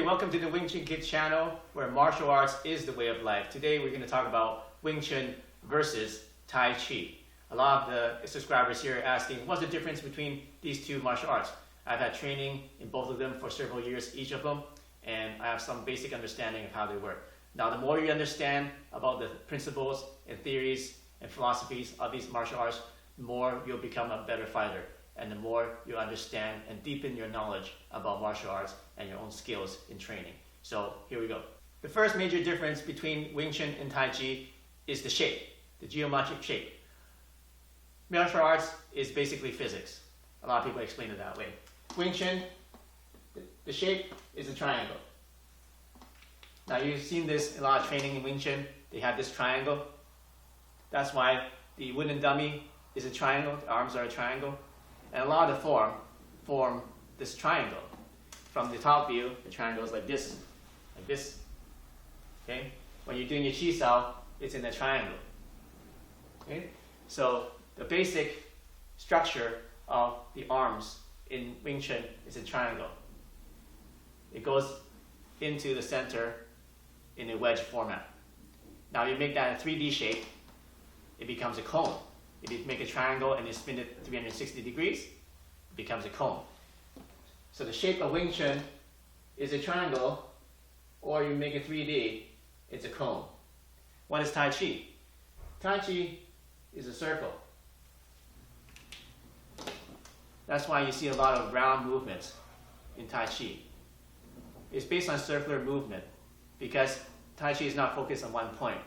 Hey, welcome to the Wing Chun Kids channel, where martial arts is the way of life. Today we're going to talk about Wing Chun versus Tai Chi. A lot of the subscribers here are asking, what's the difference between these two martial arts? I've had training in both of them for several years, each of them, and I have some basic understanding of how they work. Now, the more you understand about the principles and theories and philosophies of these martial arts, the more you'll become a better fighter, and the more you understand and deepen your knowledge about martial arts and your own skills in training. So here we go. The first major difference between Wing Chun and Tai Chi is the shape, the geometric shape. Martial arts is basically physics. A lot of people explain it that way. Wing Chun, the shape is a triangle. Now you've seen this in a lot of training in Wing Chun. They have this triangle. That's why the wooden dummy is a triangle, the arms are a triangle. And a lot of the form this triangle. From the top view, the triangle is like this. Okay? When you're doing your chi sao, it's in a triangle. Okay? So the basic structure of the arms in Wing Chun is a triangle. It goes into the center in a wedge format. Now you make that a 3D shape, it becomes a cone. If you make a triangle and you spin it 360 degrees, it becomes a cone. So the shape of Wing Chun is a triangle, or you make it 3D, it's a cone. What is Tai Chi? Tai Chi is a circle. That's why you see a lot of round movements in Tai Chi. It's based on circular movement because Tai Chi is not focused on one point.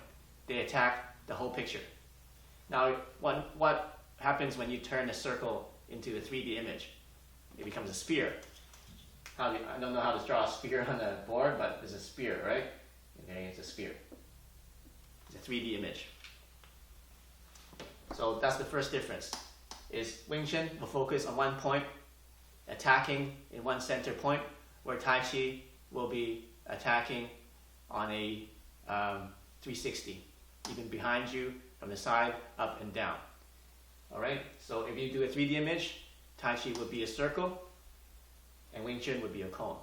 They attack the whole picture. Now, what happens when you turn a circle into a 3D image? It becomes a spear. I don't know how to draw a spear on the board, but it's a spear, right? Okay, it's a spear. It's a 3D image. So that's the first difference. Is Wing Chun will focus on one point, attacking in one center point, where Tai Chi will be attacking on a 360, even behind you, from the side, up and down. All right, so if you do a 3D image, Tai Chi would be a circle, and Wing Chun would be a cone.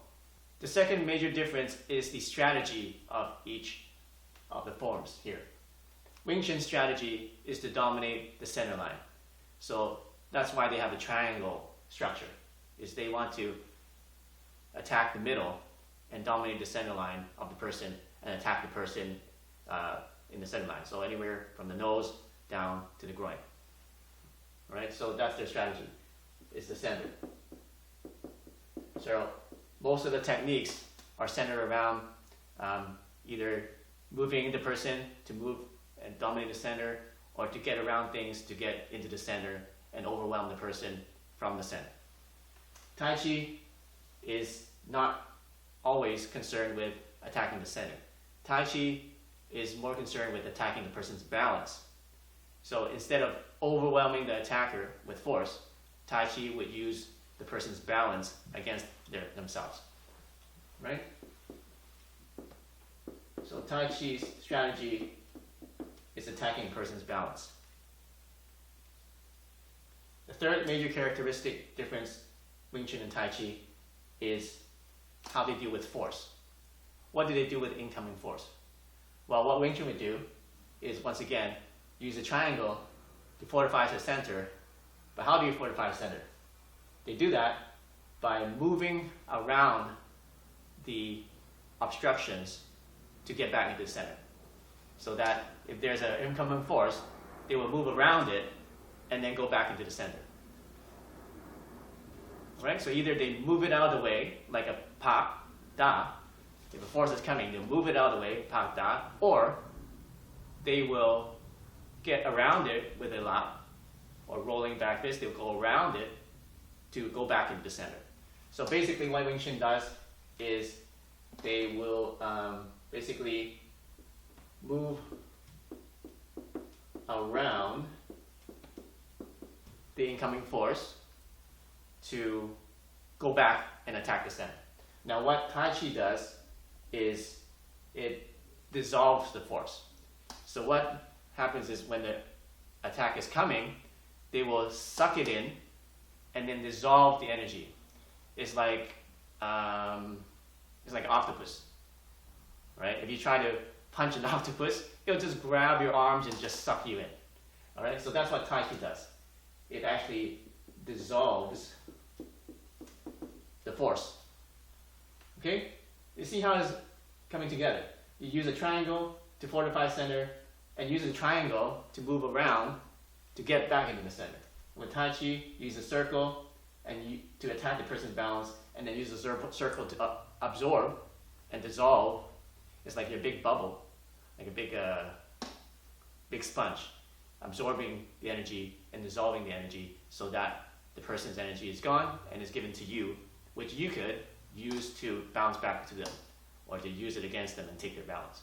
The second major difference is the strategy of each of the forms here. Wing Chun's strategy is to dominate the center line. So that's why they have a triangle structure, is they want to attack the middle and dominate the center line of the person and attack the person in the center line. So anywhere from the nose down to the groin. All right, so that's their strategy, is the center. So most of the techniques are centered around either moving the person to move and dominate the center, or to get around things to get into the center and overwhelm the person from the center. Tai Chi is not always concerned with attacking the center. Tai Chi is more concerned with attacking the person's balance. So instead of overwhelming the attacker with force, Tai Chi would use the person's balance against themselves. Right? So Tai Chi's strategy is attacking a person's balance. The third major characteristic difference, Wing Chun and Tai Chi, is how they deal with force. What do they do with incoming force? Well, what Wing Chun would do is, once again, use a triangle to fortify the center. But how do you fortify the center? They do that by moving around the obstructions to get back into the center. So that if there's an incoming force, they will move around it and then go back into the center. Right? So either they move it out of the way, like a pak, da. If a force is coming, they'll move it out of the way, pak, da. Or they will get around it with a lap, or rolling back this, they'll go around it to go back into the center. So basically what Wing Chun does is they will basically move around the incoming force to go back and attack the center. Now what Tai Chi does is it dissolves the force. So what happens is when the attack is coming, they will suck it in and then dissolve the energy. It's like It's like an octopus, right? If you try to punch an octopus, it'll just grab your arms and just suck you in. All right, so that's what Tai Chi does. It actually dissolves the force. Okay, you see how it's coming together. You use a triangle to fortify center, and use a triangle to move around to get back into the center. With Tai Chi, you use a circle to attack the person's balance, and then use a circle to absorb and dissolve. It's like your big bubble, like a big sponge, absorbing the energy and dissolving the energy so that the person's energy is gone and is given to you, which you could use to bounce back to them or to use it against them and take their balance.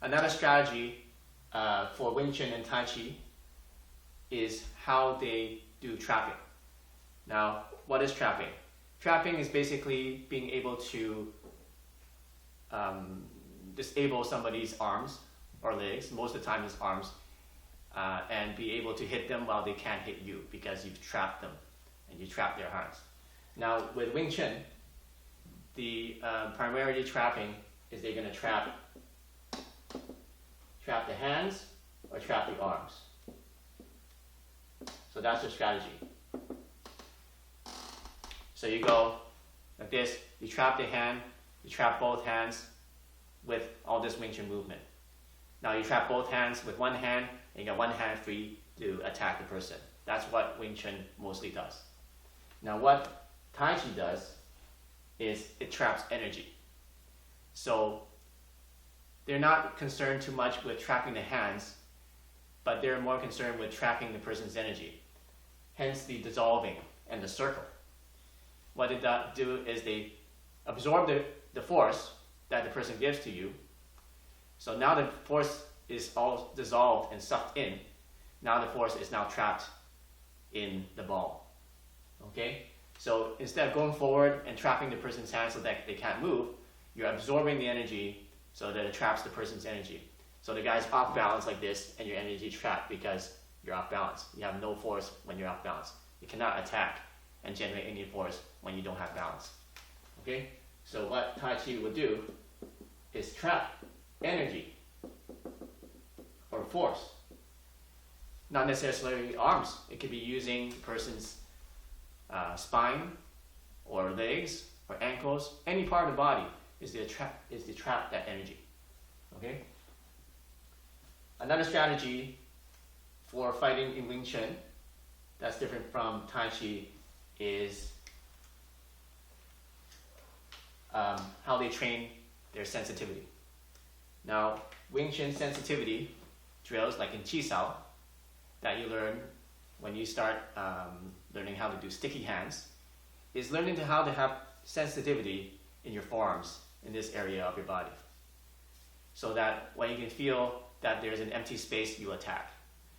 Another strategy for Wing Chun and Tai Chi is how they do trapping. Now, what is trapping? Trapping is basically being able to disable somebody's arms or legs, most of the time it's arms, and be able to hit them while they can't hit you because you've trapped them and you trap their hands. Now, with Wing Chun, the primarily trapping is they're going to trap the hands or trap the arms. So that's the strategy. So you go like this, you trap the hand, you trap both hands with all this Wing Chun movement. Now you trap both hands with one hand, and you got one hand free to attack the person. That's what Wing Chun mostly does. Now what Tai Chi does is it traps energy. So they're not concerned too much with trapping the hands, but they're more concerned with trapping the person's energy. Hence the dissolving and the circle. What they do is they absorb the force that the person gives to you. So now the force is all dissolved and sucked in. Now the force is now trapped in the ball. Okay? So instead of going forward and trapping the person's hands so that they can't move, you're absorbing the energy so that it traps the person's energy. So the guy's off balance like this, and your energy is trapped because you're off balance. You have no force when you're off balance. You cannot attack and generate any force when you don't have balance. Okay? So what Tai Chi would do is trap energy or force. Not necessarily arms. It could be using the person's spine or legs or ankles. Any part of the body is to trap that energy. Okay? Another strategy for fighting in Wing Chun that's different from Tai Chi is how they train their sensitivity. Now, Wing Chun sensitivity drills, like in Chi Sao, that you learn when you start learning how to do sticky hands, is learning how to have sensitivity in your forearms, in this area of your body. So that when you can feel that there's an empty space, you attack.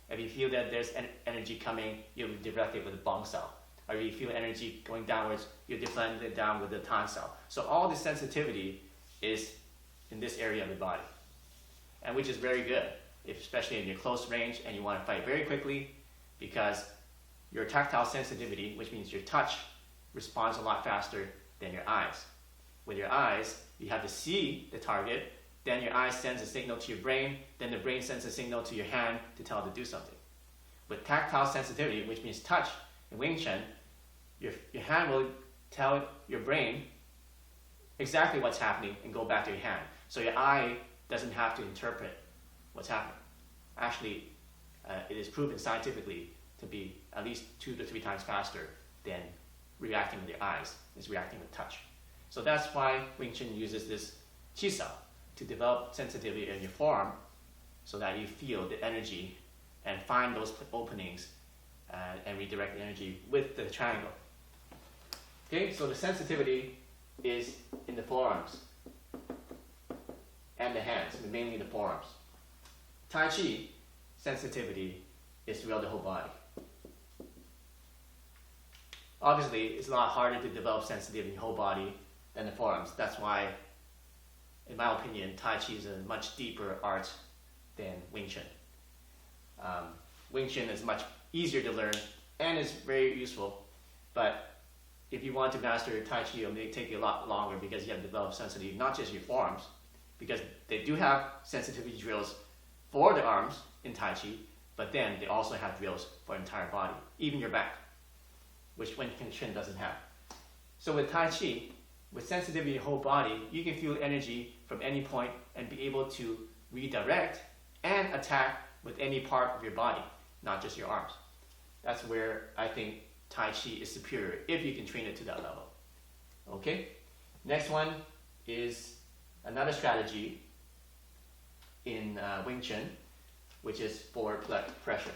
If you feel that there's energy coming, you direct it with a Bong Sao. Or if you feel energy going downwards, you deflect it down with the Tan Sao. So all the sensitivity is in this area of the body, and which is very good, especially in your close range and you want to fight very quickly, because your tactile sensitivity, which means your touch, responds a lot faster than your eyes. With your eyes, you have to see the target, then your eye sends a signal to your brain, then the brain sends a signal to your hand to tell it to do something. With tactile sensitivity, which means touch, in Wing Chun, your hand will tell your brain exactly what's happening and go back to your hand. So your eye doesn't have to interpret what's happening. Actually, it is proven scientifically to be at least 2 to 3 times faster than reacting with your eyes. It's reacting with touch. So that's why Wing Chun uses this Chi Sao to develop sensitivity in your forearm so that you feel the energy and find those openings and redirect the energy with the triangle. Okay, so the sensitivity is in the forearms and the hands, but mainly the forearms. Tai Chi sensitivity is throughout the whole body. Obviously, it's a lot harder to develop sensitivity in the whole body than the forearms. That's why, in my opinion, Tai Chi is a much deeper art than Wing Chun. Wing Chun is much easier to learn and is very useful, but if you want to master Tai Chi, it may take you a lot longer because you have to develop sensitivity, not just your forearms, because they do have sensitivity drills for the arms in Tai Chi, but then they also have drills for the entire body, even your back, which Wing Chun doesn't have. So with Tai Chi, with sensitivity of your whole body, you can feel energy from any point and be able to redirect and attack with any part of your body, not just your arms. That's where I think Tai Chi is superior if you can train it to that level. Okay? Next one is another strategy in Wing Chun, which is forward pressure.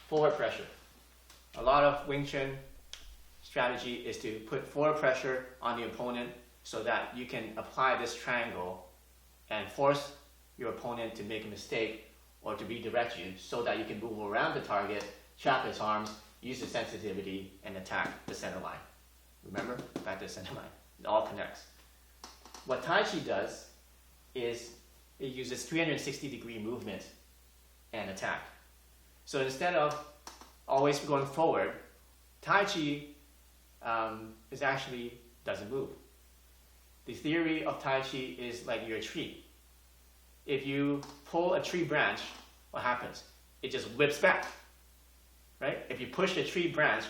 Forward pressure. A lot of Wing Chun strategy is to put forward pressure on the opponent so that you can apply this triangle and force your opponent to make a mistake or to redirect you so that you can move around the target, trap its arms, use the sensitivity, and attack the center line. Remember? Back to the center line. It all connects. What Tai Chi does is it uses 360-degree movement and attack. So instead of always going forward, Tai Chi is actually doesn't move. The theory of Tai Chi is like you're a tree. If you pull a tree branch, what happens? It just whips back, right? If you push the tree branch,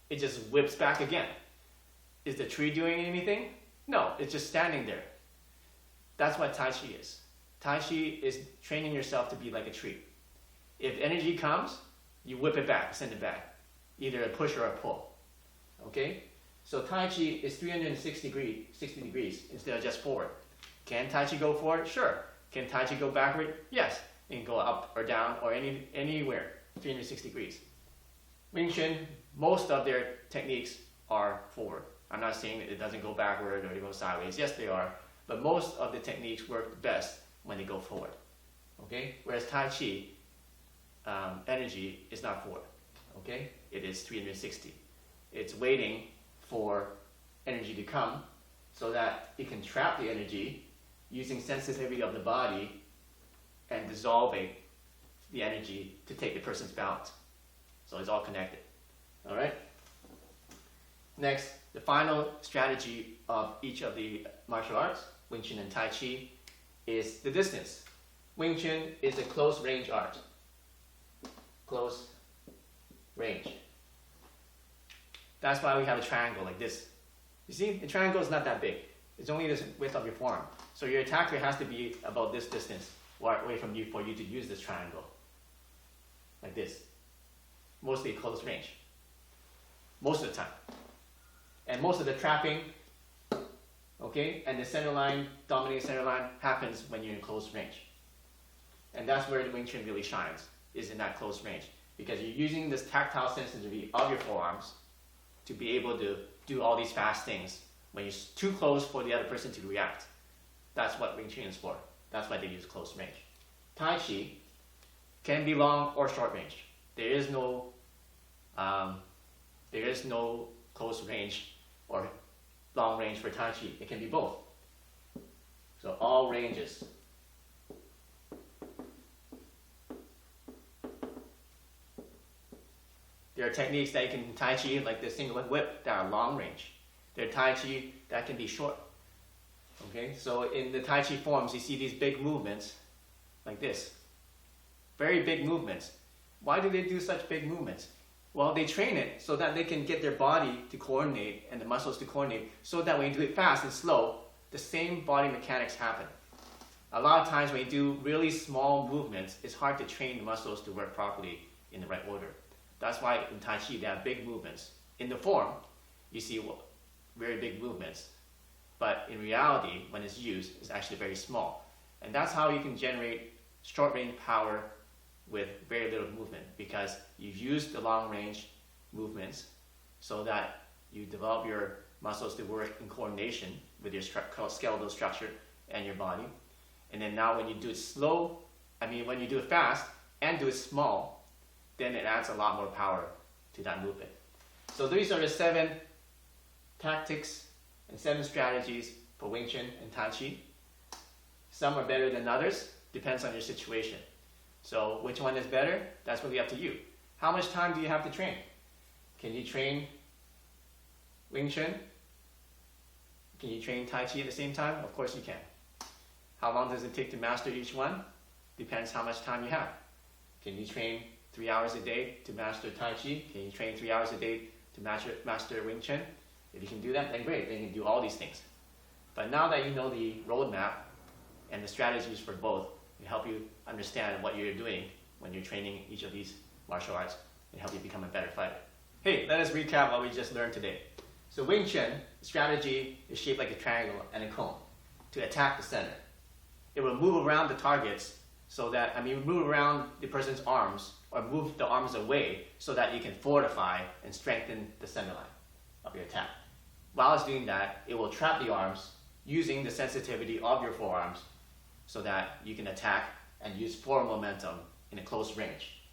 it just whips back again. Is the tree doing anything? No, it's just standing there. That's what Tai Chi is. Tai Chi is training yourself to be like a tree. If energy comes, you whip it back, send it back. Either a push or a pull. Okay? So Tai Chi is 360 degrees instead of just forward. Can Tai Chi go forward? Sure. Can Tai Chi go backward? Yes. It can go up or down or anywhere, 360 degrees. Wing Chun, most of their techniques are forward. I'm not saying that it doesn't go backward or it goes sideways. Yes, they are. But most of the techniques work best when they go forward. Okay? Whereas Tai Chi, energy is not forward. Okay? It is 360. It's waiting for energy to come so that it can trap the energy using sensitivity of the body and dissolving the energy to take the person's balance. So it's all connected. All right? Next, the final strategy of each of the martial arts, Wing Chun and Tai Chi, is the distance. Wing Chun is a close range art. Close range. That's why we have a triangle like this. You see, the triangle is not that big. It's only the width of your forearm. So your attacker has to be about this distance away from you for you to use this triangle. Like this. Mostly close range. Most of the time. And most of the trapping, okay, and the center line, dominating center line, happens when you're in close range. And that's where the Wing Chun really shines, is in that close range. Because you're using this tactile sensitivity of your forearms to be able to do all these fast things when you're too close for the other person to react. That's what Wing Chun is for. That's why they use close range. Tai Chi can be long or short range. There is no close range or long range for Tai Chi. It can be both. So all ranges. There are techniques that you can Tai Chi, like the single whip, that are long range. There are Tai Chi that can be short. Okay, so in the Tai Chi forms, you see these big movements, like this. Very big movements. Why do they do such big movements? Well, they train it so that they can get their body to coordinate and the muscles to coordinate so that when you do it fast and slow, the same body mechanics happen. A lot of times when you do really small movements, it's hard to train the muscles to work properly in the right order. That's why in Tai Chi, they have big movements. In the form, you see very big movements. But in reality, when it's used, it's actually very small. And that's how you can generate short-range power with very little movement, because you use the long-range movements so that you develop your muscles to work in coordination with your skeletal structure and your body. And then now when you do it when you do it fast and do it small, then it adds a lot more power to that movement. So these are the 7 tactics and 7 strategies for Wing Chun and Tai Chi. Some are better than others, depends on your situation. So which one is better? That's really up to you. How much time do you have to train? Can you train Wing Chun? Can you train Tai Chi at the same time? Of course you can. How long does it take to master each one? Depends how much time you have. Can you train 3 hours a day to master Tai Chi? Can you train 3 hours a day to master Wing Chun? If you can do that, then great, then you can do all these things. But now that you know the roadmap and the strategies for both, it help you understand what you're doing when you're training each of these martial arts and help you become a better fighter. Hey, let us recap what we just learned today. So Wing Chun strategy is shaped like a triangle and a cone to attack the center. It will move around the targets so that, move around the person's arms or move the arms away so that you can fortify and strengthen the center line of your attack. While it's doing that, it will trap the arms using the sensitivity of your forearms so that you can attack and use forward momentum in a close range.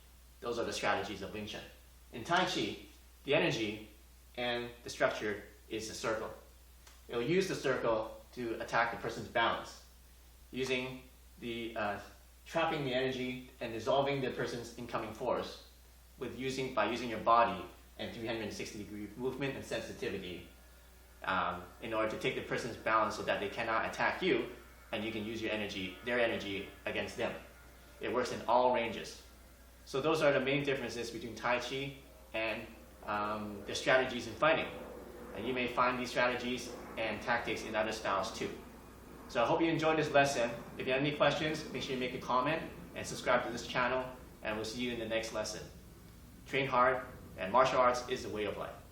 Those are the strategies of Wing Chun. In Tai Chi, the energy and the structure is a circle. It will use the circle to attack the person's balance, using the trapping the energy and dissolving the person's incoming force by using your body and 360-degree movement and sensitivity in order to take the person's balance so that they cannot attack you and you can use their energy against them. It works in all ranges. So those are the main differences between Tai Chi and the strategies in fighting. And you may find these strategies and tactics in other styles too. So I hope you enjoyed this lesson. If you have any questions, make sure you make a comment and subscribe to this channel, and we'll see you in the next lesson. Train hard, and martial arts is the way of life.